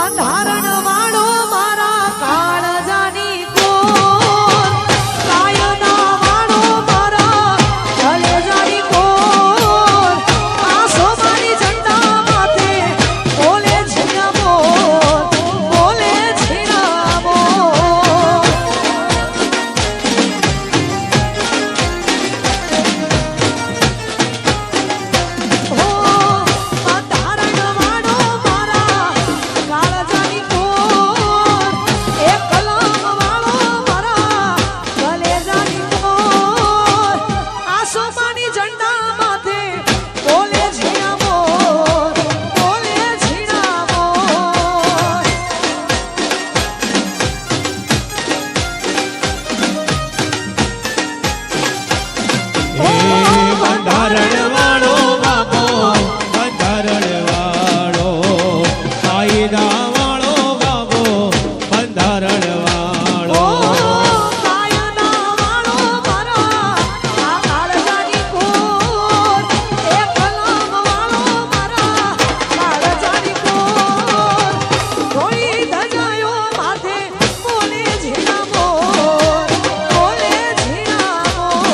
બંધારણ વાળો મારા કાળજાની કોર, કાયદા વાળો મારા કલેજાની કોર, આસો મારી ઝંડા માથે બોલે ઝીણા મોર, બોલે ઝીણા મોર. હો બંધારણ વાળો મારા કાળજાની કોર, એ કલમ વાળો મારા કલેજાની કોર, આસો મારી ઝંડા માથે બોલે ઝીણા મોર, બોલે ઝીણા મોર. બંધારણ વાળો બાબો, બંધારણ વાળો, કાયદા વાળો બાબો, બંધારણ વાળો. કાયદા વાળો મારા આ કાળજાની કોર, એ કલમ વાળો મારા કાળજાની કોર, કોઈ ધજાયો માથે બોલે ઝીણા મોર, બોલે ઝીણા મોર.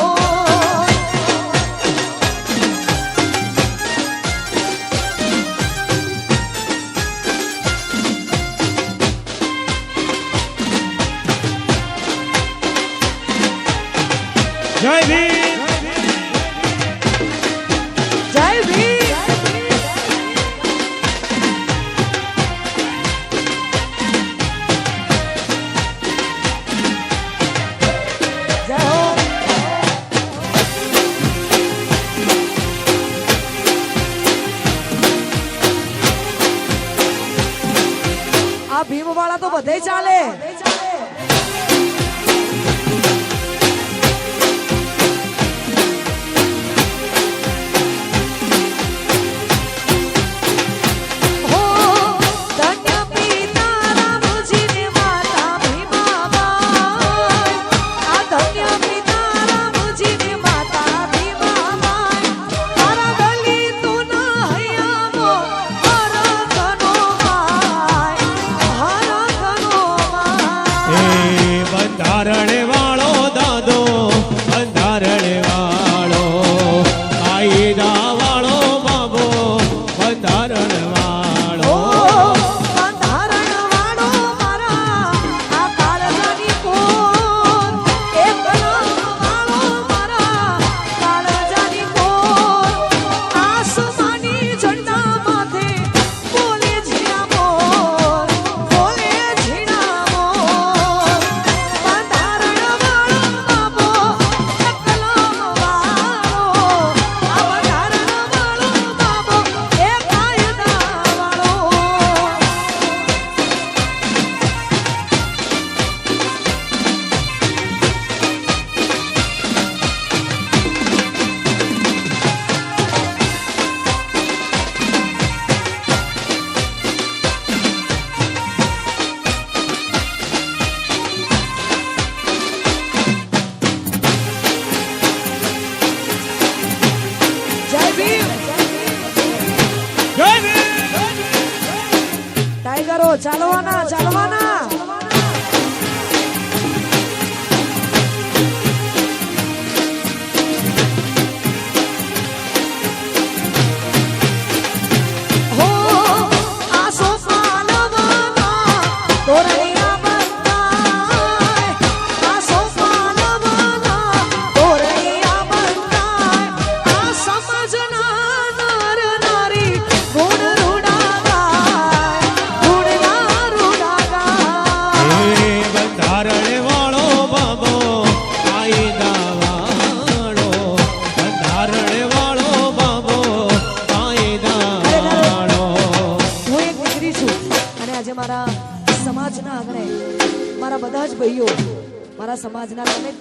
જય ભીમ. જય ભીમ. જય હો. આ ભીમ વાળા તો બધે ચાલે. હો ધન્ય પિતા રામજીની માતા ભીમાબાઈ, આ ધન્ય પિતા રામજીની માતા ભીમાબાઈ, મારા દલિતોના હૈયામાં હરખનો માય, હરખનો માય. એ બંધારણ વાળો દાદો, બંધારણ વાળો, કાયદા વાળો બાબો, બંધારણ વાળો. બંધારણ વાળો મારા આ કાળજાની કોર, એ કલમ વાળો મારા કાળજાની કોર, આસમાની ઝંડા માથે બોલે ઝીણા મોર, બોલે ઝીણા મોર. બંધારણ વાળો બાબો, એ કલમ વાળો, આ બંધારણ વાળો બાબો, એ કાયદા વાળો. જય ભીમ. જય ભીમ. ટાઈગરો ચાલવાના ચાલવાના. હો આસો પાલવાના તોરણિયા બંધાય, આસો પાલવાના તોરણિયા બંધાય, આ સમાજના નર નારી ગુણ રૂડા ગાય, ગુણના રૂડા ગાય. એ બંધારણ વાળો બાબો, કાયદા વાળો, બંધારણ વાળો બાબો, કાયદા વાળો. હું એક દીકરી છું અને આજે મારા સમાજના આંગણે મારા બધા જ ભાઈઓ, મારા સમાજના તમે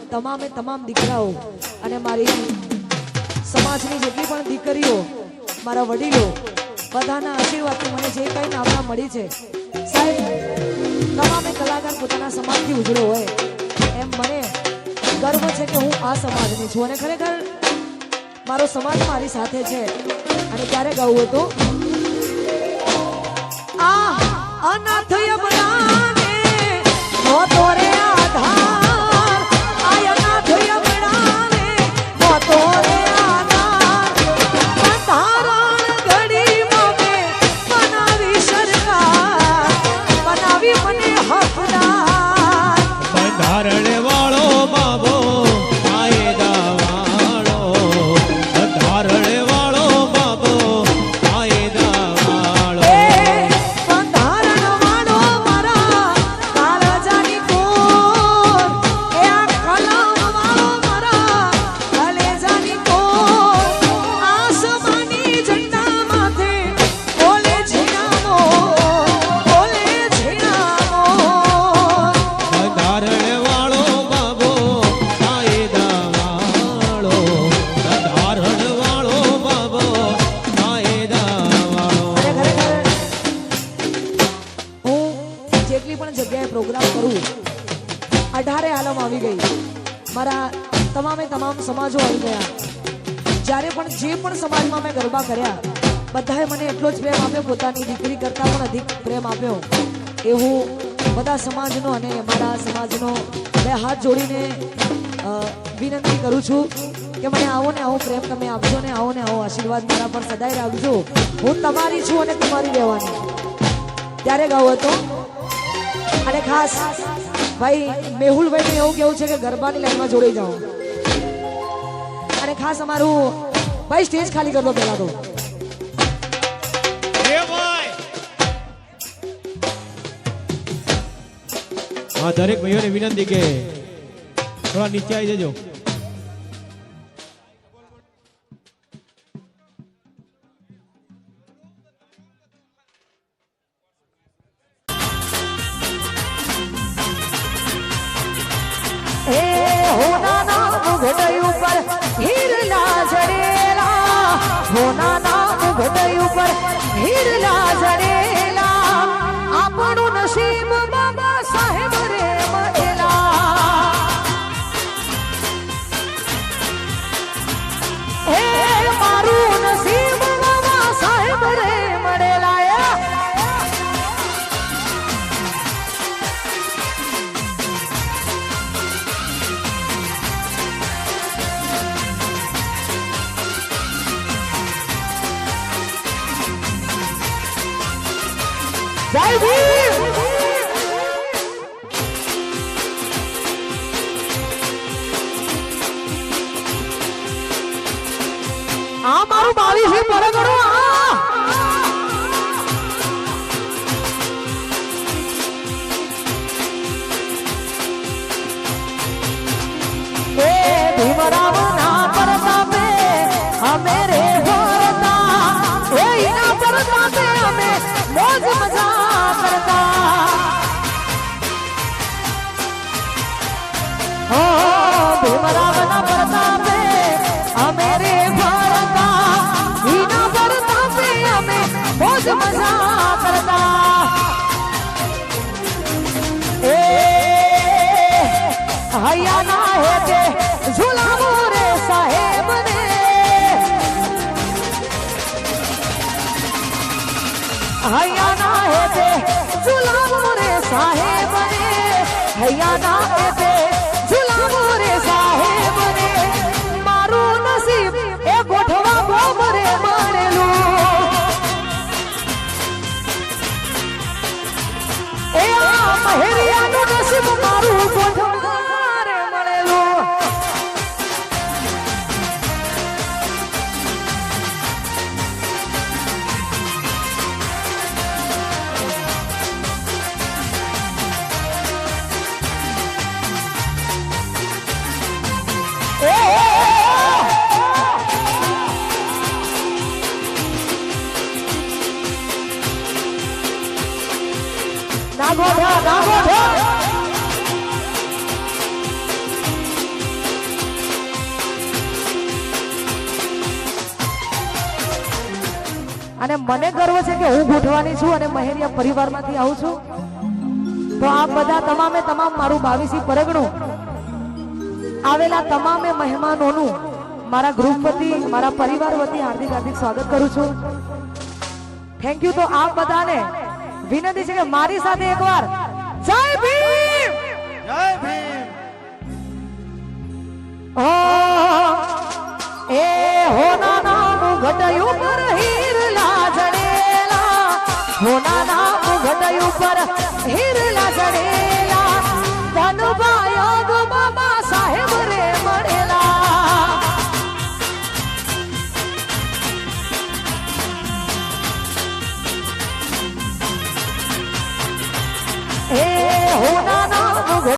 તમામ દીકરાઓ અને મારી સમાજની જેટલી પણ દીકરીઓ, મારા વડીલો બધાના આશીર્વાદથી મને જે કંઈ નામના મળી છે સાહેબ, તમામે કલાકાર પોતાના સમાજથી ઉજળો હોય એમ મને ગર્વ છે કે હું આ સમાજની છું અને ખરેખર મારો સમાજ મારી સાથે છે. અને ક્યારે ગાવું હતું આ અનાથ યમનાને મોતો રે આધાર આ અનાથ યમનાને મોતો રે આધાર બંધારણ ઘડીમાં મેં બનાવી સરકાર બનાવી મને હકદાર બંધારણ વાળો બાબો કાયદા વાળો બંધારણ વાળો બાબો કાયદા વાળો બંધારણ વાળો મારા કાળજાની કોર એ આ કલમ વાળો મારા કલેજાની કોર આસમાની ઝંડા માથે બોલે ઝીણા મોર બોલે ઝીણા મોર બંધારણ વાળો બાબો કાયદા વાળો બંધારણ વાળો બાબો કાયદા વાળો ખરેખર હું જેટલી પણ જગ્યાએ પ્રોગ્રામ કરું 18 આલમ આવી ગઈ મારા તમામ સમાજો આવી ગયા જ્યારે પણ જે પણ સમાજમાં મેં ગરબા કર્યા બધાએ મને એટલો જ પ્રેમ આપ્યો પોતાની દીકરી કરતાં પણ અધિક પ્રેમ આપ્યો એવું બધા સમાજનો અને મારા સમાજનો બે હાથ જોડીને વિનંતી કરું છું કે મને આવો ને આવો પ્રેમ તમે આપજો ને આવો આશીર્વાદ મારા પર સદાય રાખજો હું તમારી છું અને તમારી રહેવાની ત્યારે ગાવ હતો અને ખાસ ભાઈ મેહુલભાઈને એવું કેવું છે કે ગરબાની લાઈનમાં જોડાઈ જાઓ અને ખાસ અમારું ભાઈ સ્ટેજ ખાલી કરી દો પહેલા તો હા દરેક ભાઈઓને વિનંતી કે થોડા નીચે આવી જજો હે હોના મુગટ ઉપર હીરલા જડેલા હોના મુગટ ઉપર હીરલા જડેલા આપણું નસીબ બાબા સાહેબ રે મળેલા હે મારું નસીબ બાબા સાહેબ રે મળેલા જય ભીમ આ મારું 22 પરગણું એ ભીમરાવ ના પરતાપે અમે રે ભરતા એ ના પરતાપે અમે મોજ મજા કરતા હો ભીમરાવ ના પરતાપે અમે રે ભરતા ઈના પરતાપે અમે મોજ મજા કરતા એ હૈયા ના હેતે ઝુલાવો રે સાહેબ ને હૈયા ના હેતે ઝુલાવો રે સાહેબ ને હૈયા ના હેતે ઝુલાવો રે સાહેબ ને મારું નસીબ એ ગોઠવા બોમ રે મળેલું એ આ મહેરિયાનું નસીબ મારું ગોઠવા રે મળેલું અને મને ગર્વ છે કે હું ગોઠવાની છું અને મહેરિયા પરિવારમાંથી આવું છું તો આપ બધા તમામ મારું 22 પરગણું આવેલા તમામે મહેમાનોનું મારા ગ્રુપ વતી મારા પરિવાર વતી હાર્દિક સ્વાગત કરું છું થેન્ક યુ તો આપ બધાને વિનંતી છે કે મારી સાથે એકવાર જય ભીમ જય ભીમ ઓ એ હોના નામ ઘટયું પર હીરલા જડેલા હોના નામ ઘટયું પર હીરલા જડેલા ધનભાયો બાબા